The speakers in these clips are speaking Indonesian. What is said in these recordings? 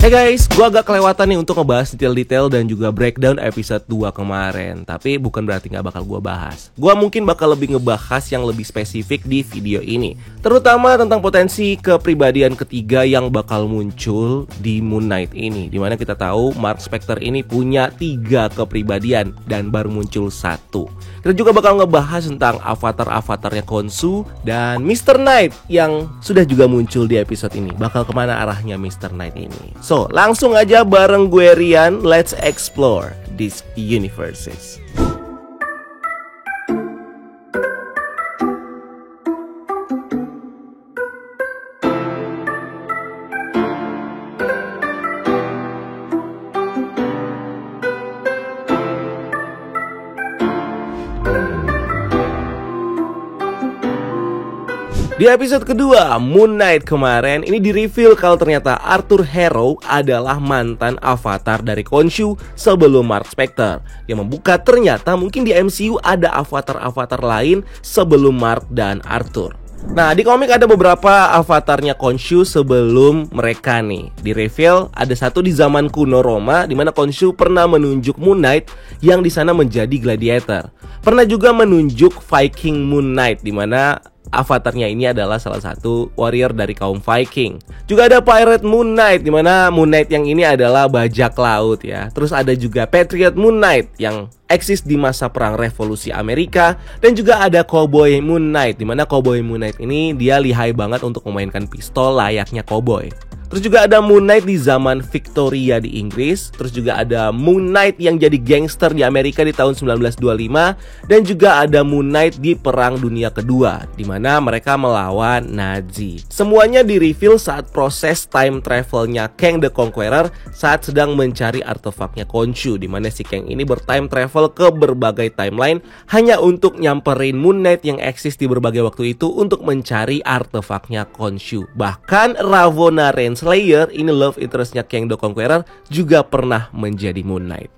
Hey guys, gue agak kelewatan nih untuk ngebahas detail-detail dan juga breakdown episode 2 kemarin. Tapi bukan berarti gak bakal gue bahas. Gue mungkin bakal lebih ngebahas yang lebih spesifik di video ini, terutama tentang potensi kepribadian ketiga yang bakal muncul di Moon Knight ini. Dimana kita tahu Mark Spector ini punya 3 kepribadian dan baru muncul 1. Kita juga bakal ngebahas tentang avatar-avatarnya Khonshu dan Mr. Knight yang sudah juga muncul di episode ini. Bakal kemana arahnya Mr. Knight ini? So, langsung aja bareng gue Rian, let's explore these universes. Di episode kedua, Moon Knight kemarin, ini di-reveal kalau ternyata Arthur Harrow adalah mantan avatar dari Khonshu sebelum Mark Spector. Yang membuka ternyata mungkin di MCU ada avatar-avatar lain sebelum Mark dan Arthur. Nah, di komik ada beberapa avatarnya Khonshu sebelum mereka nih. Di-reveal ada satu di zaman kuno Roma, di mana Khonshu pernah menunjuk Moon Knight yang di sana menjadi gladiator. Pernah juga menunjuk Viking Moon Knight, di mana avatarnya ini adalah salah satu warrior dari kaum Viking. Juga ada Pirate Moon Knight, di mana Moon Knight yang ini adalah bajak laut ya. Terus ada juga Patriot Moon Knight yang eksis di masa perang revolusi Amerika. Dan juga ada Cowboy Moon Knight, di mana Cowboy Moon Knight ini dia lihai banget untuk memainkan pistol layaknya cowboy. Terus juga ada Moon Knight di zaman Victoria di Inggris. Terus juga ada Moon Knight yang jadi gangster di Amerika di tahun 1925. Dan juga ada Moon Knight di Perang Dunia Kedua, di mana mereka melawan Nazi. Semuanya di-reveal saat proses time travelnya Kang the Conqueror saat sedang mencari artefaknya Khonshu, di mana si Kang ini bertime travel ke berbagai timeline hanya untuk nyamperin Moon Knight yang eksis di berbagai waktu itu untuk mencari artefaknya Khonshu. Bahkan Ravonna Renslayer, ini love interestnya Kang the Conqueror, juga pernah menjadi Moon Knight.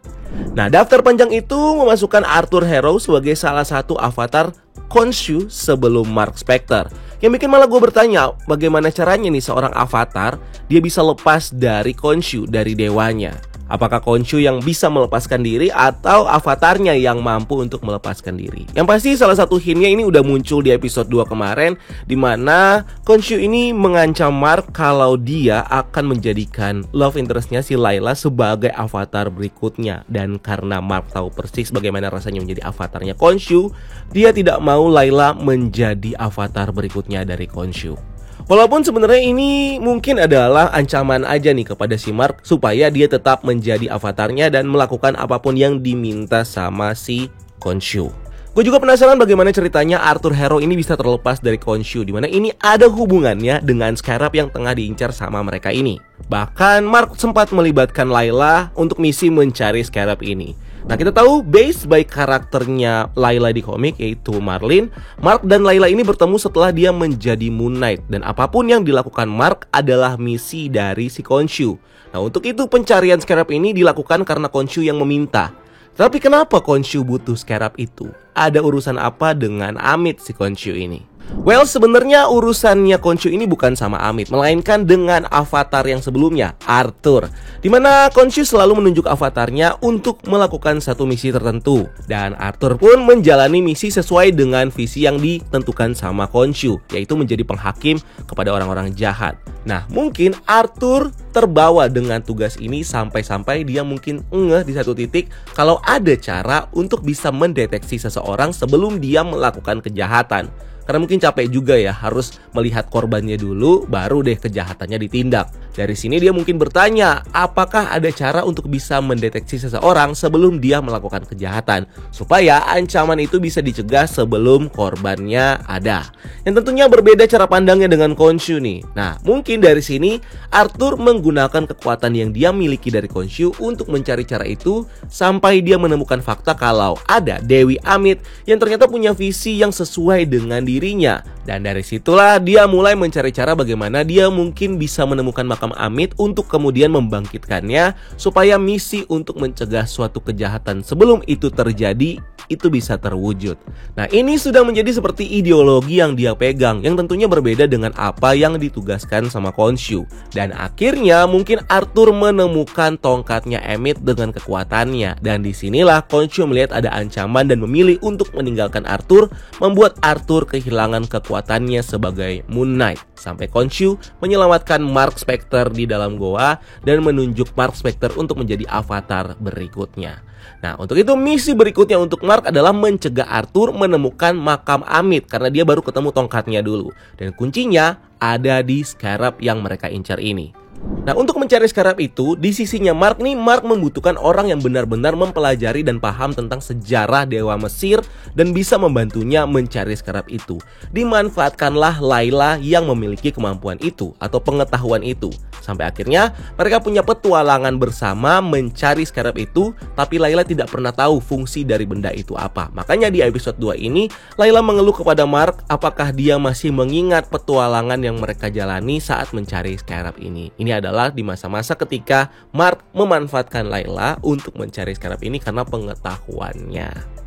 Nah, daftar panjang itu memasukkan Arthur Harrow sebagai salah satu avatar Khonshu sebelum Mark Spector. Yang bikin malah gue bertanya, bagaimana caranya nih seorang avatar dia bisa lepas dari Khonshu, dari dewanya? Apakah Khonshu yang bisa melepaskan diri atau avatarnya yang mampu untuk melepaskan diri? Yang pasti salah satu hintnya ini udah muncul di episode 2 kemarin, di mana Khonshu ini mengancam Mark kalau dia akan menjadikan love interestnya si Layla sebagai avatar berikutnya. Dan karena Mark tahu persis bagaimana rasanya menjadi avatarnya Khonshu, dia tidak mau Layla menjadi avatar berikutnya dari Khonshu. Walaupun sebenarnya ini mungkin adalah ancaman aja nih kepada si Mark supaya dia tetap menjadi avatarnya dan melakukan apapun yang diminta sama si Khonshu. Gue juga penasaran bagaimana ceritanya Arthur Harrow ini bisa terlepas dari Khonshu, dimana ini ada hubungannya dengan Scarab yang tengah diincar sama mereka ini. Bahkan Mark sempat melibatkan Layla untuk misi mencari Scarab ini. Nah, kita tahu based by karakternya Layla di komik, yaitu Marlin, Mark dan Layla ini bertemu setelah dia menjadi Moon Knight. Dan apapun yang dilakukan Mark adalah misi dari si Khonshu. Nah, untuk itu pencarian Scarab ini dilakukan karena Khonshu yang meminta. Tapi kenapa Khonshu butuh Scarab itu? Ada urusan apa dengan Amit si Khonshu ini? Well, sebenarnya urusannya Khonshu ini bukan sama Amit, melainkan dengan avatar yang sebelumnya, Arthur. Dimana Khonshu selalu menunjuk avatarnya untuk melakukan satu misi tertentu. Dan Arthur pun menjalani misi sesuai dengan visi yang ditentukan sama Khonshu, yaitu menjadi penghakim kepada orang-orang jahat. Nah, mungkin Arthur terbawa dengan tugas ini sampai-sampai dia mungkin ngeh di satu titik kalau ada cara untuk bisa mendeteksi seseorang sebelum dia melakukan kejahatan. Karena mungkin capek juga ya, harus melihat korbannya dulu, baru deh kejahatannya ditindak. Dari sini dia mungkin bertanya, apakah ada cara untuk bisa mendeteksi seseorang sebelum dia melakukan kejahatan, supaya ancaman itu bisa dicegah sebelum korbannya ada. Yang tentunya berbeda cara pandangnya dengan Khonshu nih. Nah, mungkin dari sini Arthur menggunakan kekuatan yang dia miliki dari Khonshu untuk mencari cara itu, sampai dia menemukan fakta kalau ada Dewi Amit yang ternyata punya visi yang sesuai dengan dirinya. Dan dari situlah dia mulai mencari cara bagaimana dia mungkin bisa menemukan makam Amit untuk kemudian membangkitkannya supaya misi untuk mencegah suatu kejahatan sebelum itu terjadi itu bisa terwujud. Nah, ini sudah menjadi seperti ideologi yang dia pegang, yang tentunya berbeda dengan apa yang ditugaskan sama Khonshu. Dan akhirnya mungkin Arthur menemukan tongkatnya Emmett dengan kekuatannya. Dan disinilah Khonshu melihat ada ancaman dan memilih untuk meninggalkan Arthur, membuat Arthur kehilangan kekuatannya sebagai Moon Knight. Sampai Khonshu menyelamatkan Mark Spector di dalam goa dan menunjuk Mark Spector untuk menjadi avatar berikutnya. Nah, untuk itu misi berikutnya untuk Mark adalah mencegah Arthur menemukan makam Amit karena dia baru ketemu tongkatnya dulu. Dan kuncinya ada di scarab yang mereka incar ini. Nah, untuk mencari scarab itu, di sisinya Mark nih, Mark membutuhkan orang yang benar-benar mempelajari dan paham tentang sejarah Dewa Mesir dan bisa membantunya mencari scarab itu. Dimanfaatkanlah Layla yang memiliki kemampuan itu atau pengetahuan itu. Sampai akhirnya mereka punya petualangan bersama mencari scarab itu, tapi Layla tidak pernah tahu fungsi dari benda itu apa. Makanya di episode 2 ini, Layla mengeluh kepada Mark apakah dia masih mengingat petualangan yang mereka jalani saat mencari scarab ini. Ini adalah di masa-masa ketika Mark memanfaatkan Layla untuk mencari scarab ini karena pengetahuannya.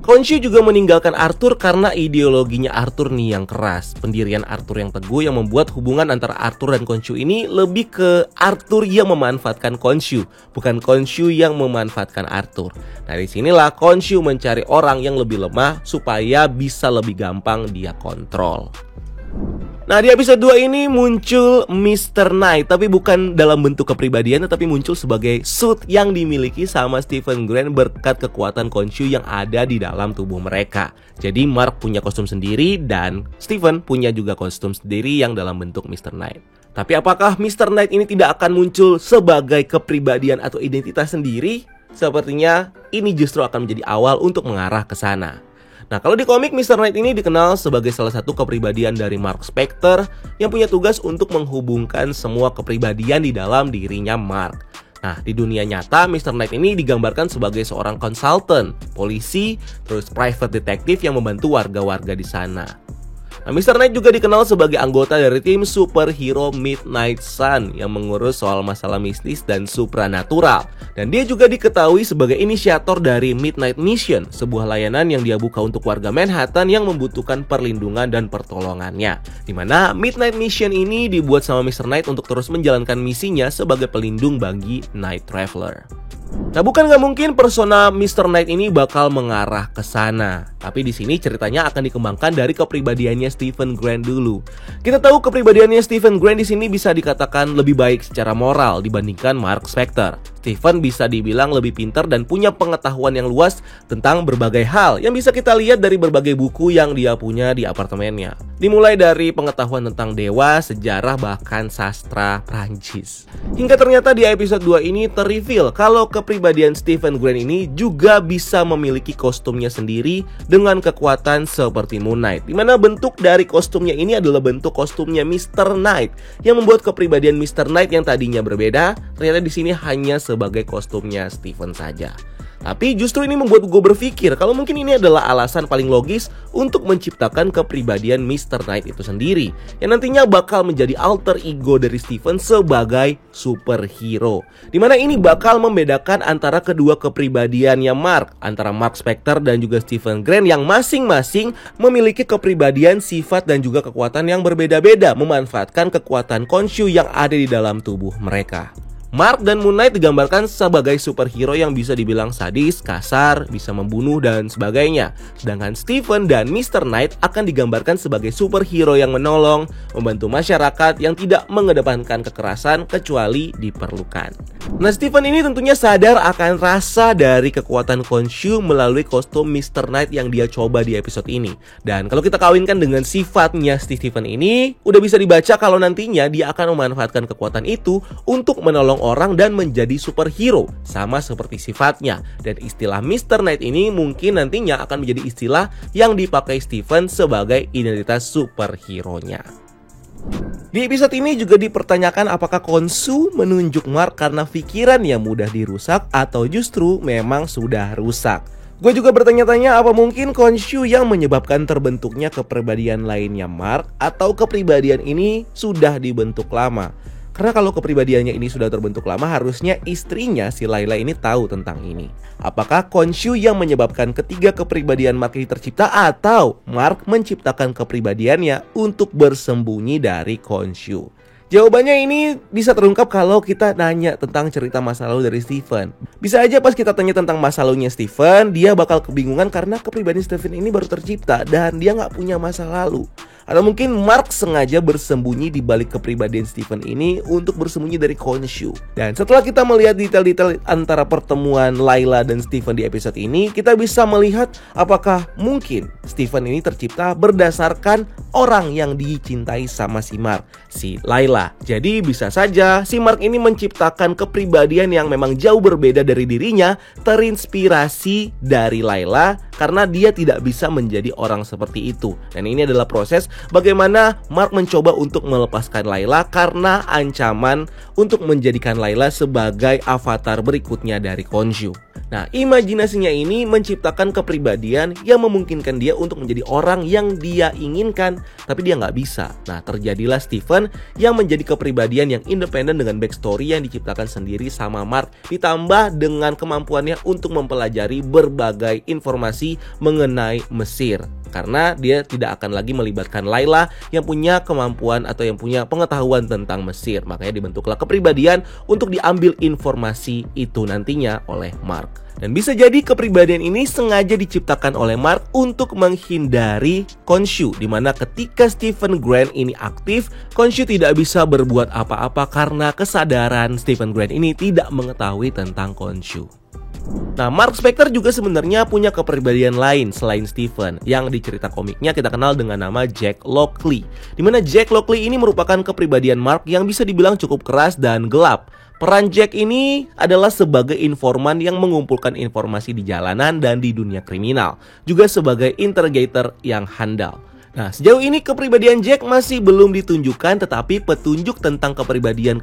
Khonshu juga meninggalkan Arthur karena ideologinya Arthur nih yang keras. Pendirian Arthur yang teguh yang membuat hubungan antara Arthur dan Khonshu ini lebih ke Arthur yang memanfaatkan Khonshu, bukan Khonshu yang memanfaatkan Arthur. Nah, disinilah Khonshu mencari orang yang lebih lemah supaya bisa lebih gampang dia kontrol. Nah, di episode 2 ini muncul Mr. Knight, tapi bukan dalam bentuk kepribadian, tetapi muncul sebagai suit yang dimiliki sama Stephen Grant berkat kekuatan Khonshu yang ada di dalam tubuh mereka. Jadi Mark punya kostum sendiri dan Stephen punya juga kostum sendiri yang dalam bentuk Mr. Knight. Tapi apakah Mr. Knight ini tidak akan muncul sebagai kepribadian atau identitas sendiri? Sepertinya ini justru akan menjadi awal untuk mengarah ke sana. Nah, kalau di komik, Mr. Knight ini dikenal sebagai salah satu kepribadian dari Mark Spector yang punya tugas untuk menghubungkan semua kepribadian di dalam dirinya Mark. Nah, di dunia nyata, Mr. Knight ini digambarkan sebagai seorang konsultan, polisi, terus private detective yang membantu warga-warga di sana. Nah, Mr. Knight juga dikenal sebagai anggota dari tim superhero Midnight Sun yang mengurus soal masalah mistis dan supranatural. Dan dia juga diketahui sebagai inisiator dari Midnight Mission, sebuah layanan yang dia buka untuk warga Manhattan yang membutuhkan perlindungan dan pertolongannya. Dimana Midnight Mission ini dibuat sama Mr. Knight untuk terus menjalankan misinya sebagai pelindung bagi Night Traveler. Nah, bukan nggak mungkin persona Mr. Knight ini bakal mengarah ke sana. Tapi di sini ceritanya akan dikembangkan dari kepribadiannya Stephen Grant dulu. Kita tahu kepribadiannya Stephen Grant di sini bisa dikatakan lebih baik secara moral dibandingkan Mark Spector. Stephen bisa dibilang lebih pintar dan punya pengetahuan yang luas tentang berbagai hal yang bisa kita lihat dari berbagai buku yang dia punya di apartemennya. Dimulai dari pengetahuan tentang dewa, sejarah, bahkan sastra Prancis. Hingga ternyata di episode 2 ini terreveal kalau kepribadian Stephen Grant ini juga bisa memiliki kostumnya sendiri dengan kekuatan seperti Moon Knight. Dimana bentuk dari kostumnya ini adalah bentuk kostumnya Mr. Knight yang membuat kepribadian Mr. Knight yang tadinya berbeda ternyata di sini hanya sebagai kostumnya Stephen saja. Tapi justru ini membuat gue berpikir kalau mungkin ini adalah alasan paling logis untuk menciptakan kepribadian Mr. Knight itu sendiri, yang nantinya bakal menjadi alter ego dari Stephen sebagai superhero. Dimana ini bakal membedakan antara kedua kepribadiannya Mark, antara Mark Spector dan juga Stephen Grant yang masing-masing memiliki kepribadian, sifat dan juga kekuatan yang berbeda-beda, memanfaatkan kekuatan Khonshu yang ada di dalam tubuh mereka. Mark dan Moon Knight digambarkan sebagai superhero yang bisa dibilang sadis, kasar, bisa membunuh dan sebagainya. Sedangkan Stephen dan Mr. Knight akan digambarkan sebagai superhero yang menolong, membantu masyarakat yang tidak mengedepankan kekerasan kecuali diperlukan. Nah, Stephen ini tentunya sadar akan rasa dari kekuatan Khonshu melalui kostum Mr. Knight yang dia coba di episode ini. Dan kalau kita kawinkan dengan sifatnya Stephen ini, udah bisa dibaca kalau nantinya dia akan memanfaatkan kekuatan itu untuk menolong orang dan menjadi superhero sama seperti sifatnya. Dan istilah Mr. Knight ini mungkin nantinya akan menjadi istilah yang dipakai Stephen sebagai identitas superhero-nya. Di episode ini juga dipertanyakan apakah Khonshu menunjuk Mark karena pikiran yang mudah dirusak atau justru memang sudah rusak. Gue juga bertanya-tanya apa mungkin Khonshu yang menyebabkan terbentuknya kepribadian lainnya Mark atau kepribadian ini sudah dibentuk lama. Karena kalau kepribadiannya ini sudah terbentuk lama, harusnya istrinya si Layla ini tahu tentang ini. Apakah Khonshu yang menyebabkan ketiga kepribadian Mark ini tercipta, atau Mark menciptakan kepribadiannya untuk bersembunyi dari Khonshu? Jawabannya ini bisa terungkap kalau kita nanya tentang cerita masa lalu dari Stephen. Bisa aja pas kita tanya tentang masa lalunya Stephen, dia bakal kebingungan karena kepribadian Stephen ini baru tercipta dan dia nggak punya masa lalu. Atau mungkin Mark sengaja bersembunyi di balik kepribadian Stephen ini untuk bersembunyi dari Khonshu. Dan setelah kita melihat detail-detail antara pertemuan Layla dan Stephen di episode ini, kita bisa melihat apakah mungkin Stephen ini tercipta berdasarkan orang yang dicintai sama si Mark, si Layla. Jadi bisa saja si Mark ini menciptakan kepribadian yang memang jauh berbeda dari dirinya, terinspirasi dari Layla karena dia tidak bisa menjadi orang seperti itu. Dan ini adalah proses bagaimana Mark mencoba untuk melepaskan Layla karena ancaman untuk menjadikan Layla sebagai avatar berikutnya dari Khonshu. Nah, imajinasinya ini menciptakan kepribadian yang memungkinkan dia untuk menjadi orang yang dia inginkan, tapi dia nggak bisa. Nah, terjadilah Stephen yang menjadi kepribadian yang independen dengan backstory yang diciptakan sendiri sama Mark, ditambah dengan kemampuannya untuk mempelajari berbagai informasi mengenai Mesir. Karena dia tidak akan lagi melibatkan Layla yang punya kemampuan atau yang punya pengetahuan tentang Mesir. Makanya dibentuklah kepribadian untuk diambil informasi itu nantinya oleh Mark. Dan bisa jadi kepribadian ini sengaja diciptakan oleh Mark untuk menghindari Khonshu, dimana ketika Stephen Grant ini aktif, Khonshu tidak bisa berbuat apa-apa karena kesadaran Stephen Grant ini tidak mengetahui tentang Khonshu. Nah, Mark Spector juga sebenarnya punya kepribadian lain selain Stephen, yang di cerita komiknya kita kenal dengan nama Jack Lockley. Dimana Jack Lockley ini merupakan kepribadian Mark yang bisa dibilang cukup keras dan gelap. Peran Jack ini adalah sebagai informan yang mengumpulkan informasi di jalanan dan di dunia kriminal, juga sebagai interrogator yang handal. Nah, sejauh ini kepribadian Jack masih belum ditunjukkan, tetapi petunjuk tentang kepribadian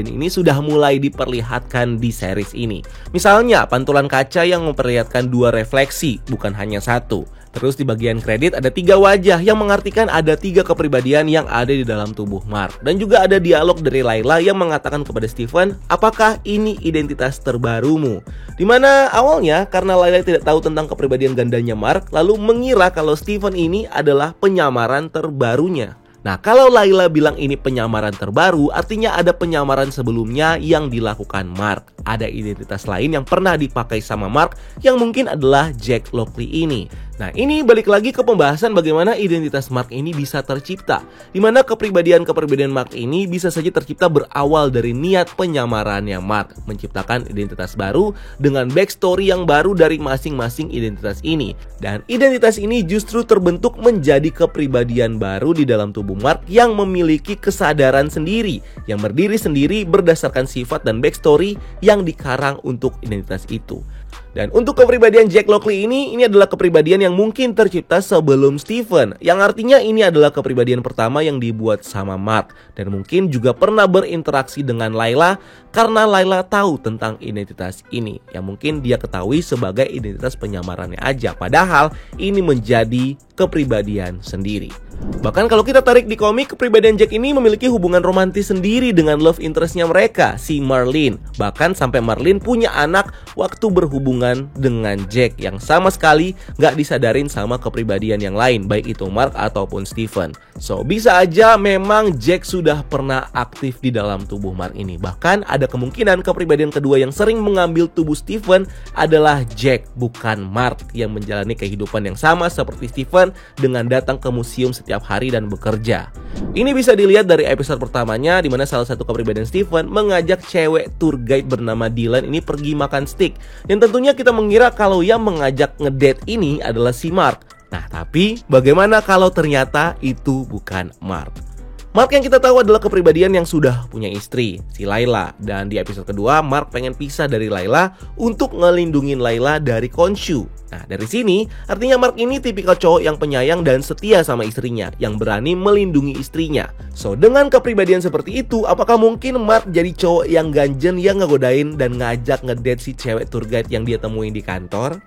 ini sudah mulai diperlihatkan di series ini. Misalnya, pantulan kaca yang memperlihatkan 2 refleksi, bukan hanya 1. Terus di bagian kredit ada 3 wajah yang mengartikan ada 3 kepribadian yang ada di dalam tubuh Mark. Dan juga ada dialog dari Layla yang mengatakan kepada Stephen, apakah ini identitas terbarumu? Dimana awalnya karena Layla tidak tahu tentang kepribadian gandanya Mark, lalu mengira kalau Stephen ini adalah penyamaran terbarunya. Nah, kalau Layla bilang ini penyamaran terbaru, artinya ada penyamaran sebelumnya yang dilakukan Mark. Ada identitas lain yang pernah dipakai sama Mark yang mungkin adalah Jack Lockley ini. Nah, ini balik lagi ke pembahasan bagaimana identitas Mark ini bisa tercipta. Dimana kepribadian Mark ini bisa saja tercipta berawal dari niat penyamarannya Mark, menciptakan identitas baru dengan backstory yang baru dari masing-masing identitas ini. Dan identitas ini justru terbentuk menjadi kepribadian baru di dalam tubuh Mark yang memiliki kesadaran sendiri, yang berdiri sendiri berdasarkan sifat dan backstory yang dikarang untuk identitas itu. Dan untuk kepribadian Jack Lockley ini adalah kepribadian yang mungkin tercipta sebelum Stephen, yang artinya ini adalah kepribadian pertama yang dibuat sama Mark, dan mungkin juga pernah berinteraksi dengan Layla karena Layla tahu tentang identitas ini, yang mungkin dia ketahui sebagai identitas penyamarannya aja, padahal ini menjadi kepribadian sendiri. Bahkan kalau kita tarik di komik, kepribadian Jack ini memiliki hubungan romantis sendiri dengan love interestnya mereka, si Marlene. Bahkan sampai Marlene punya anak waktu berhubungan dengan Jack, yang sama sekali gak disadarin sama kepribadian yang lain, baik itu Mark ataupun Stephen. So, bisa aja memang Jack sudah pernah aktif di dalam tubuh Mark ini. Bahkan ada kemungkinan kepribadian kedua yang sering mengambil tubuh Stephen adalah Jack, bukan Mark, yang menjalani kehidupan yang sama seperti Stephen dengan datang ke museum setiap hari dan bekerja. Ini bisa dilihat dari episode pertamanya, di mana salah satu kepribadian Stephen mengajak cewek tour guide bernama Dylan ini pergi makan steak. Dan tentunya kita mengira kalau yang mengajak ngedate ini adalah si Mark. Nah, tapi bagaimana kalau ternyata itu bukan Mark? Mark yang kita tahu adalah kepribadian yang sudah punya istri, si Layla. Dan di episode kedua, Mark pengen pisah dari Layla untuk ngelindungin Layla dari Khonshu. Nah, dari sini artinya Mark ini tipikal cowok yang penyayang dan setia sama istrinya, yang berani melindungi istrinya. So, dengan kepribadian seperti itu, apakah mungkin Mark jadi cowok yang ganjen, yang ngegodain dan ngajak ngedate si cewek tour guide yang dia temuin di kantor?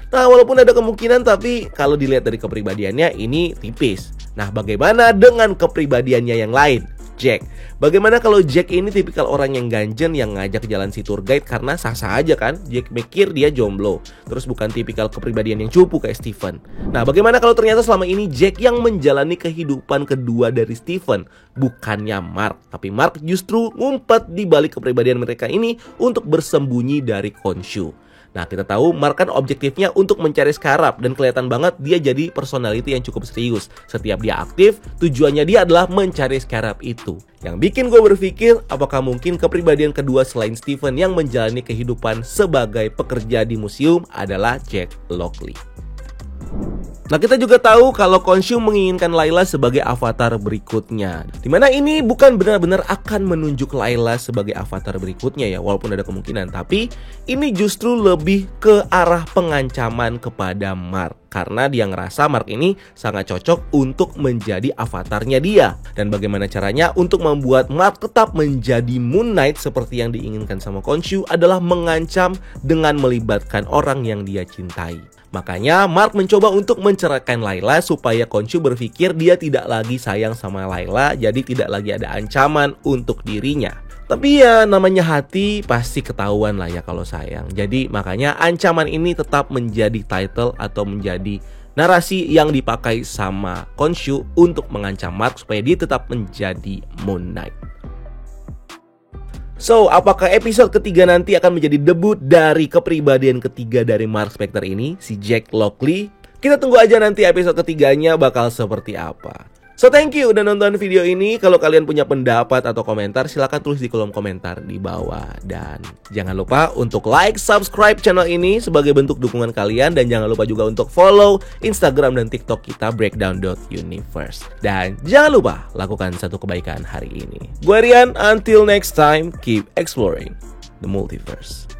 Nah, walaupun ada kemungkinan, tapi kalau dilihat dari kepribadiannya ini tipis. Nah, bagaimana dengan kepribadiannya yang lain? Jack. Bagaimana kalau Jack ini tipikal orang yang ganjen yang ngajak jalan si tour guide karena sah-sah aja kan? Jack mikir dia jomblo, terus bukan tipikal kepribadian yang cupu kayak Steven. Nah, bagaimana kalau ternyata selama ini Jack yang menjalani kehidupan kedua dari Steven, bukannya Mark, tapi Mark justru ngumpet di balik kepribadian mereka ini untuk bersembunyi dari Khonshu. Nah, kita tahu Mark kan objektifnya untuk mencari Scarab dan kelihatan banget dia jadi personality yang cukup serius. Setiap dia aktif, tujuannya dia adalah mencari Scarab itu. Yang bikin gue berpikir, apakah mungkin kepribadian kedua selain Steven yang menjalani kehidupan sebagai pekerja di museum adalah Jack Lockley. Nah, kita juga tahu kalau Khonshu menginginkan Layla sebagai avatar berikutnya. Dimana ini bukan benar-benar akan menunjuk Layla sebagai avatar berikutnya ya, walaupun ada kemungkinan. Tapi ini justru lebih ke arah pengancaman kepada Mark. Karena dia ngerasa Mark ini sangat cocok untuk menjadi avatarnya dia. Dan bagaimana caranya untuk membuat Mark tetap menjadi Moon Knight seperti yang diinginkan sama Khonshu adalah mengancam dengan melibatkan orang yang dia cintai. Makanya Mark mencoba untuk menceraikan Layla supaya Khonshu berpikir dia tidak lagi sayang sama Layla, jadi tidak lagi ada ancaman untuk dirinya. Tapi ya namanya hati pasti ketahuan lah ya kalau sayang. Jadi makanya ancaman ini tetap menjadi title atau menjadi narasi yang dipakai sama Khonshu untuk mengancam Mark supaya dia tetap menjadi Moon Knight. So, apakah episode ketiga nanti akan menjadi debut dari kepribadian ketiga dari Mark Spector ini, si Jack Lockley? Kita tunggu aja nanti episode ketiganya bakal seperti apa. So, thank you udah nonton video ini. Kalau kalian punya pendapat atau komentar, silahkan tulis di kolom komentar di bawah. Dan jangan lupa untuk like, subscribe channel ini sebagai bentuk dukungan kalian. Dan jangan lupa juga untuk follow Instagram dan TikTok kita breakdown.universe. Dan jangan lupa lakukan satu kebaikan hari ini. Gue Rian, until next time, keep exploring the multiverse.